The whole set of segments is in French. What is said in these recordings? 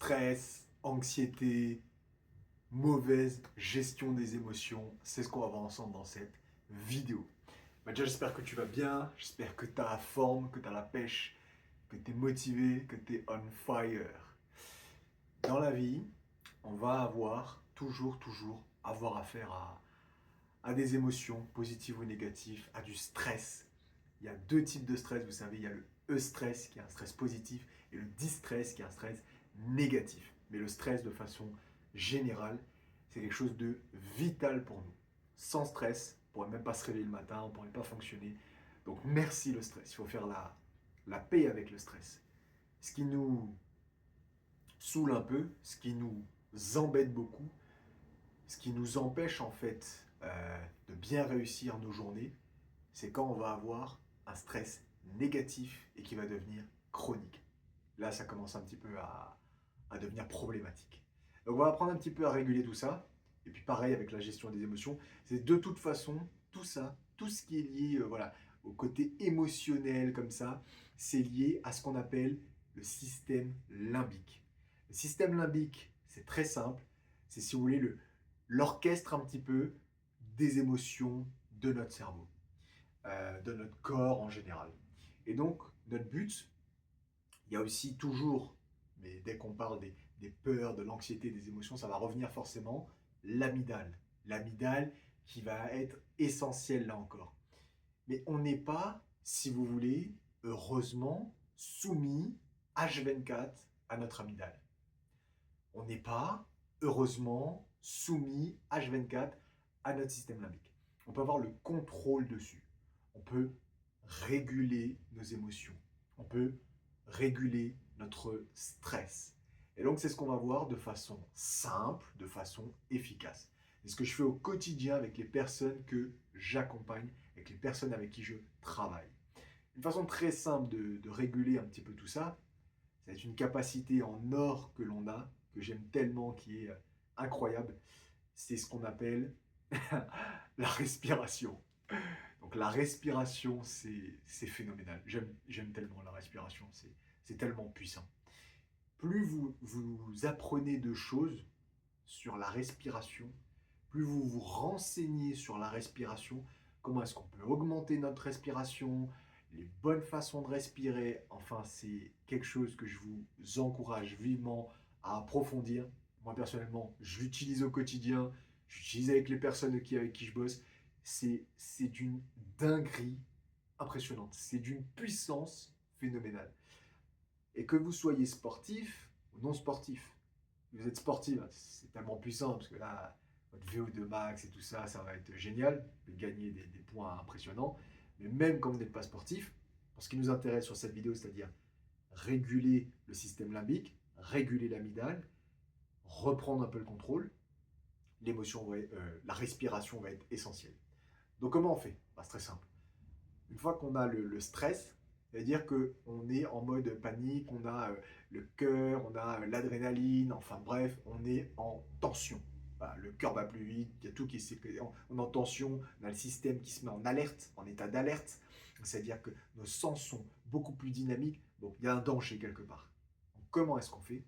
Stress, anxiété, mauvaise gestion des émotions, c'est ce qu'on va voir ensemble dans cette vidéo. Déjà, j'espère que tu vas bien, j'espère que tu as la forme, que tu as la pêche, que tu es motivé, que tu es on fire. Dans la vie, on va avoir toujours avoir affaire à des émotions, positives ou négatives, à du stress. Il y a deux types de stress, vous savez, il y a le E-stress qui est un stress positif et le distress qui est un stress négatif. Mais le stress de façon générale, c'est quelque chose de vital pour nous. Sans stress, on ne pourrait même pas se réveiller le matin, on ne pourrait pas fonctionner. Donc merci le stress, il faut faire la paix avec le stress. Ce qui nous saoule un peu, ce qui nous embête beaucoup, ce qui nous empêche en fait de bien réussir nos journées, c'est quand on va avoir un stress négatif et qui va devenir chronique. Là, ça commence un petit peu à devenir problématique. Donc, on va apprendre un petit peu à réguler tout ça. Et puis, pareil avec la gestion des émotions, c'est de toute façon, tout ça, tout ce qui est lié voilà, au côté émotionnel comme ça, c'est lié à ce qu'on appelle le système limbique. Le système limbique, c'est très simple. C'est, si vous voulez, l'orchestre un petit peu des émotions de notre cerveau, de notre corps en général. Et donc, notre but, il y a aussi toujours, mais dès qu'on parle des peurs, de l'anxiété, des émotions, ça va revenir forcément l'amygdale. L'amygdale qui va être essentielle là encore. Mais on n'est pas, si vous voulez, heureusement, soumis H24 à notre amygdale. On n'est pas, heureusement, soumis H24 à notre système limbique. On peut avoir le contrôle dessus. On peut réguler nos émotions. On peut réguler notre stress. Et donc, c'est ce qu'on va voir de façon simple, de façon efficace. C'est ce que je fais au quotidien avec les personnes que j'accompagne, avec les personnes avec qui je travaille. Une façon très simple de réguler un petit peu tout ça, c'est une capacité en or que l'on a, que j'aime tellement, qui est incroyable. C'est ce qu'on appelle la respiration. Donc la respiration, c'est phénoménal. J'aime tellement la respiration, c'est tellement puissant. Plus vous apprenez de choses sur la respiration, plus vous vous renseignez sur la respiration, comment est-ce qu'on peut augmenter notre respiration, les bonnes façons de respirer, enfin c'est quelque chose que je vous encourage vivement à approfondir. Moi personnellement, je l'utilise au quotidien, j'utilise avec les personnes avec qui je bosse. C'est d'une dinguerie impressionnante, c'est d'une puissance phénoménale. Et que vous soyez sportif ou non sportif, vous êtes sportif, c'est tellement puissant parce que là, votre VO2 max et tout ça, ça va être génial, vous pouvez gagner des points impressionnants. Mais même quand vous n'êtes pas sportif, pour ce qui nous intéresse sur cette vidéo, c'est-à-dire réguler le système limbique, réguler l'amygdale, reprendre un peu le contrôle, la respiration va être essentielle. Donc comment on fait? C'est très simple. Une fois qu'on a le stress, c'est-à-dire qu'on est en mode panique, on a le cœur, on a l'adrénaline, enfin bref, on est en tension. Voilà, le cœur va plus vite, il y a tout qui est on est en tension, on a le système qui se met en alerte, en état d'alerte, c'est-à-dire que nos sens sont beaucoup plus dynamiques, donc il y a un danger quelque part. Donc, comment est-ce qu'on fait?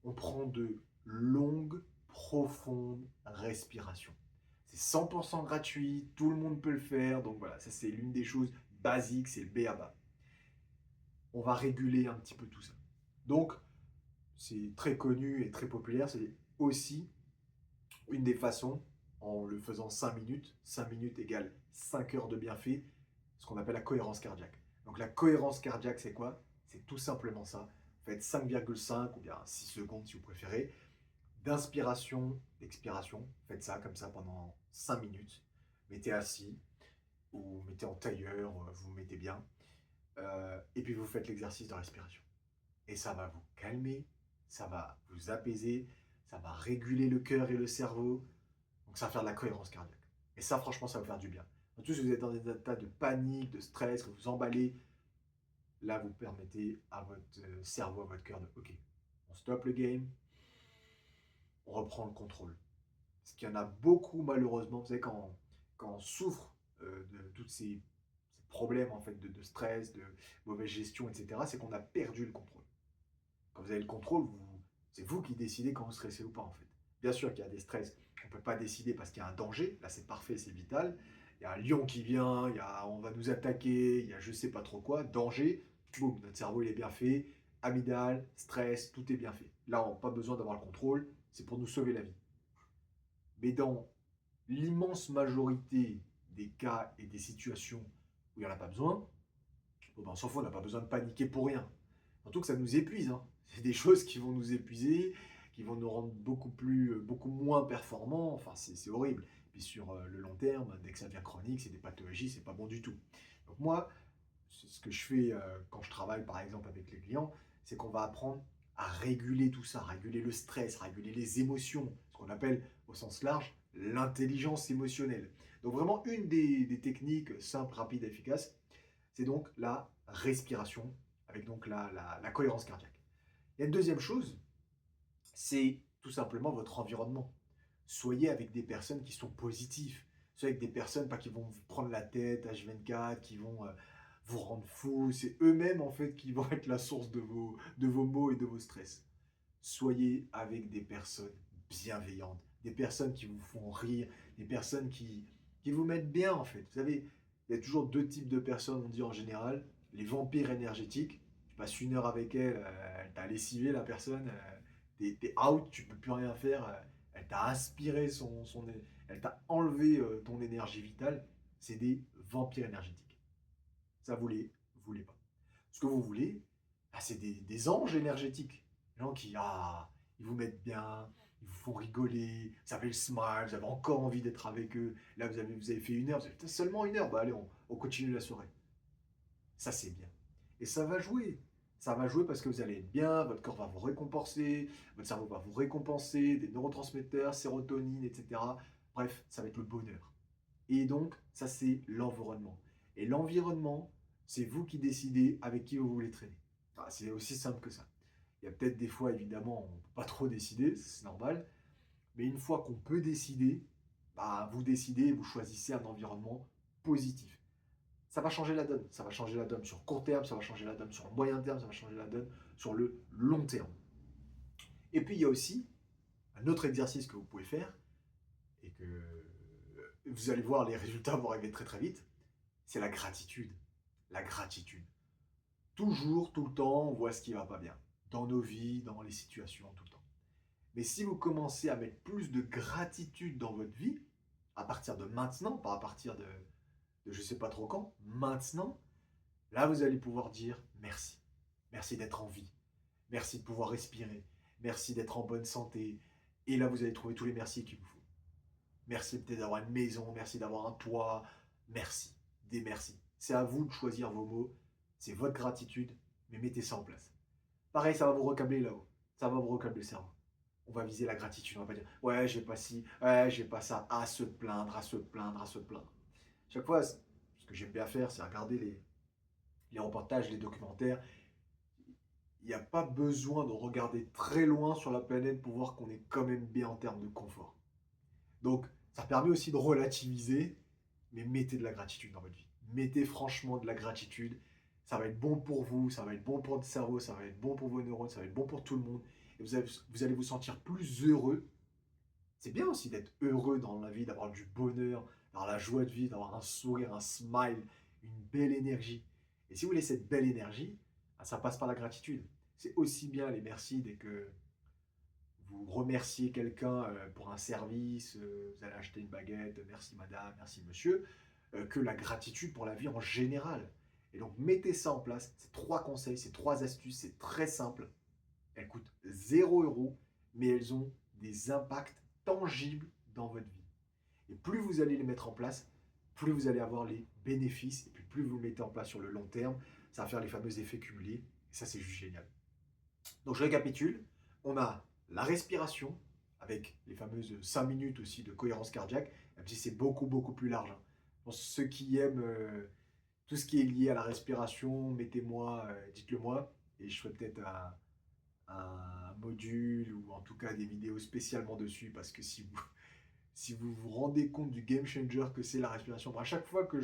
On prend de longues, profondes respirations. C'est 100% gratuit, tout le monde peut le faire, donc voilà, ça c'est l'une des choses basiques, c'est le b.a.-ba. On va réguler un petit peu tout ça. Donc, c'est très connu et très populaire, c'est aussi une des façons, en le faisant 5 minutes égale 5 heures de bienfait, ce qu'on appelle la cohérence cardiaque. Donc la cohérence cardiaque, c'est quoi? C'est tout simplement ça. Faites 5,5 ou bien 6 secondes si vous préférez, d'inspiration, d'expiration. Faites ça comme ça pendant 5 minutes. Mettez assis ou mettez en tailleur, vous vous mettez bien. Et puis vous faites l'exercice de respiration. Et ça va vous calmer, ça va vous apaiser, ça va réguler le cœur et le cerveau. Donc ça va faire de la cohérence cardiaque. Et ça, franchement, ça va vous faire du bien. En tout, si vous êtes dans des états de panique, de stress, que vous emballez, là, vous permettez à votre cerveau, à votre cœur de OK, on stoppe le game, on reprend le contrôle. Parce qu'il y en a beaucoup, malheureusement, vous savez, quand on souffre de toutes ces problème en fait de stress, de mauvaise gestion, etc., c'est qu'on a perdu le contrôle. Quand vous avez le contrôle, c'est vous qui décidez quand vous stressez ou pas en fait. Bien sûr qu'il y a des stress, on ne peut pas décider parce qu'il y a un danger, là c'est parfait, c'est vital. Il y a un lion qui vient, on va nous attaquer, il y a je sais pas trop quoi, danger, boum, notre cerveau il est bien fait, amygdale, stress, tout est bien fait. Là on n'a pas besoin d'avoir le contrôle, c'est pour nous sauver la vie. Mais dans l'immense majorité des cas et des situations où il n'y en a pas besoin, bon ben, on s'en fout, on n'a pas besoin de paniquer pour rien. Surtout que ça nous épuise. Hein. C'est des choses qui vont nous épuiser, qui vont nous rendre beaucoup moins performants. Enfin, c'est horrible. Puis sur le long terme, dès que ça devient chronique, c'est des pathologies, c'est pas bon du tout. Donc moi, ce que je fais quand je travaille par exemple avec les clients, c'est qu'on va apprendre à réguler tout ça, réguler le stress, réguler les émotions, ce qu'on appelle au sens large l'intelligence émotionnelle. Donc vraiment une des techniques simples, rapides et efficaces, c'est donc la respiration avec donc la cohérence cardiaque. Et une deuxième chose, c'est tout simplement votre environnement. Soyez avec des personnes qui sont positives. Soyez avec des personnes pas qui vont vous prendre la tête H24, qui vont vous rendre fou. C'est eux-mêmes en fait qui vont être la source de vos maux et de vos stress. Soyez avec des personnes bienveillantes, des personnes qui vous font rire, des personnes qui vous mettent bien en fait. Vous savez, il y a toujours deux types de personnes, on dit en général, les vampires énergétiques. Tu passes une heure avec elle, elle t'a lessivé la personne, t'es out, tu peux plus rien faire, elle t'a aspiré elle t'a enlevé ton énergie vitale. C'est des vampires énergétiques. Ça vous voulez pas. Ce que vous voulez, bah, c'est des anges énergétiques. Des gens qui, ils vous mettent bien, ils vous font rigoler, vous avez le smile, vous avez encore envie d'être avec eux. Là, vous avez fait une heure, vous avez fait seulement une heure, bah allez, on continue la soirée. Ça, c'est bien. Et ça va jouer. Ça va jouer parce que vous allez être bien, votre corps va vous récompenser, votre cerveau va vous récompenser, des neurotransmetteurs, sérotonine, etc. Bref, ça va être le bonheur. Et donc, ça, c'est l'environnement. Et l'environnement, c'est vous qui décidez avec qui vous voulez traîner. Ah, c'est aussi simple que ça. Il y a peut-être des fois, évidemment, on ne peut pas trop décider, c'est normal. Mais une fois qu'on peut décider, bah, vous décidez, vous choisissez un environnement positif. Ça va changer la donne. Ça va changer la donne sur court terme, ça va changer la donne sur le moyen terme, ça va changer la donne sur le long terme. Et puis, il y a aussi un autre exercice que vous pouvez faire et que vous allez voir, les résultats vont arriver très très vite. C'est la gratitude. La gratitude. Toujours, tout le temps, on voit ce qui ne va pas bien. Dans nos vies, dans les situations, tout le temps. Mais si vous commencez à mettre plus de gratitude dans votre vie, à partir de maintenant, pas à partir de je ne sais pas trop quand, maintenant, là vous allez pouvoir dire merci. Merci d'être en vie. Merci de pouvoir respirer. Merci d'être en bonne santé. Et là, vous allez trouver tous les merci qu'il vous faut. Merci peut-être d'avoir une maison, merci d'avoir un toit. Merci. Des merci. C'est à vous de choisir vos mots. C'est votre gratitude, mais mettez ça en place. Pareil, ça va vous recabler là-haut. Ça va vous recabler le cerveau. On va viser la gratitude. On va pas dire ouais, j'ai pas ci, ouais, j'ai pas ça. À se plaindre, à se plaindre, à se plaindre. Chaque fois, ce que j'aime bien faire, c'est regarder les reportages, les documentaires. Il n'y a pas besoin de regarder très loin sur la planète pour voir qu'on est quand même bien en termes de confort. Donc, ça permet aussi de relativiser, mais mettez de la gratitude dans votre vie. Mettez franchement de la gratitude. Ça va être bon pour vous, ça va être bon pour votre cerveau, ça va être bon pour vos neurones, ça va être bon pour tout le monde. Et vous allez vous sentir plus heureux. C'est bien aussi d'être heureux dans la vie, d'avoir du bonheur, d'avoir la joie de vivre, d'avoir un sourire, un smile, une belle énergie. Et si vous voulez cette belle énergie, ça passe par la gratitude. C'est aussi bien les merci dès que vous remerciez quelqu'un pour un service, vous allez acheter une baguette, merci madame, merci monsieur, que la gratitude pour la vie en général. Et donc mettez ça en place, ces trois conseils, ces trois astuces, c'est très simple. Elles coûtent 0 €, mais elles ont des impacts tangibles dans votre vie. Et plus vous allez les mettre en place, plus vous allez avoir les bénéfices, et puis plus vous le mettez en place sur le long terme, ça va faire les fameux effets cumulés, et ça c'est juste génial. Donc je récapitule, on a la respiration, avec les fameuses 5 minutes aussi de cohérence cardiaque, même si c'est beaucoup plus large. Hein. Pour ceux qui aiment tout ce qui est lié à la respiration, mettez-moi, dites-le moi, et je ferai peut-être un module ou en tout cas des vidéos spécialement dessus, parce que si vous vous rendez compte du game changer que c'est la respiration, à chaque fois que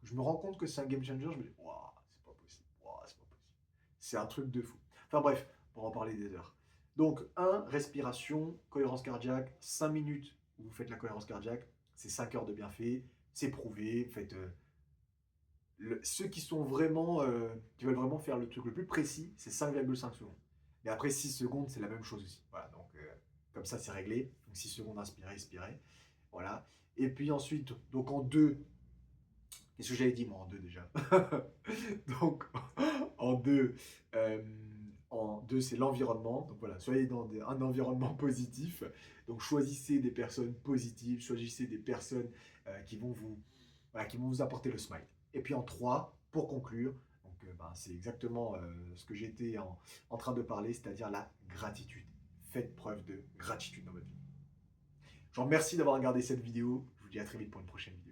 je me rends compte que c'est un game changer, je me dis, waouh, c'est pas possible, waouh, c'est pas possible. C'est un truc de fou. Enfin bref, pour en parler des heures. Donc, respiration, cohérence cardiaque, 5 minutes où vous faites la cohérence cardiaque, c'est 5 heures de bienfait, c'est prouvé. Faites, ceux qui sont vraiment, qui veulent vraiment faire le truc le plus précis, c'est 5,5 secondes. Et après 6 secondes, c'est la même chose aussi. Voilà, donc comme ça, c'est réglé. Donc 6 secondes, inspirez, expirez. Voilà. Et puis ensuite, donc en deux, qu'est-ce que j'avais dit moi en deux déjà? Donc en deux, euh, c'est l'environnement. Donc voilà, soyez dans un environnement positif. Donc choisissez des personnes positives, choisissez des personnes qui vont vous, voilà, qui vont vous apporter le smile. Et puis en trois, pour conclure, donc ben, c'est exactement ce que j'étais en train de parler, c'est-à-dire la gratitude. Faites preuve de gratitude dans votre vie. Je vous remercie d'avoir regardé cette vidéo. Je vous dis à très vite pour une prochaine vidéo.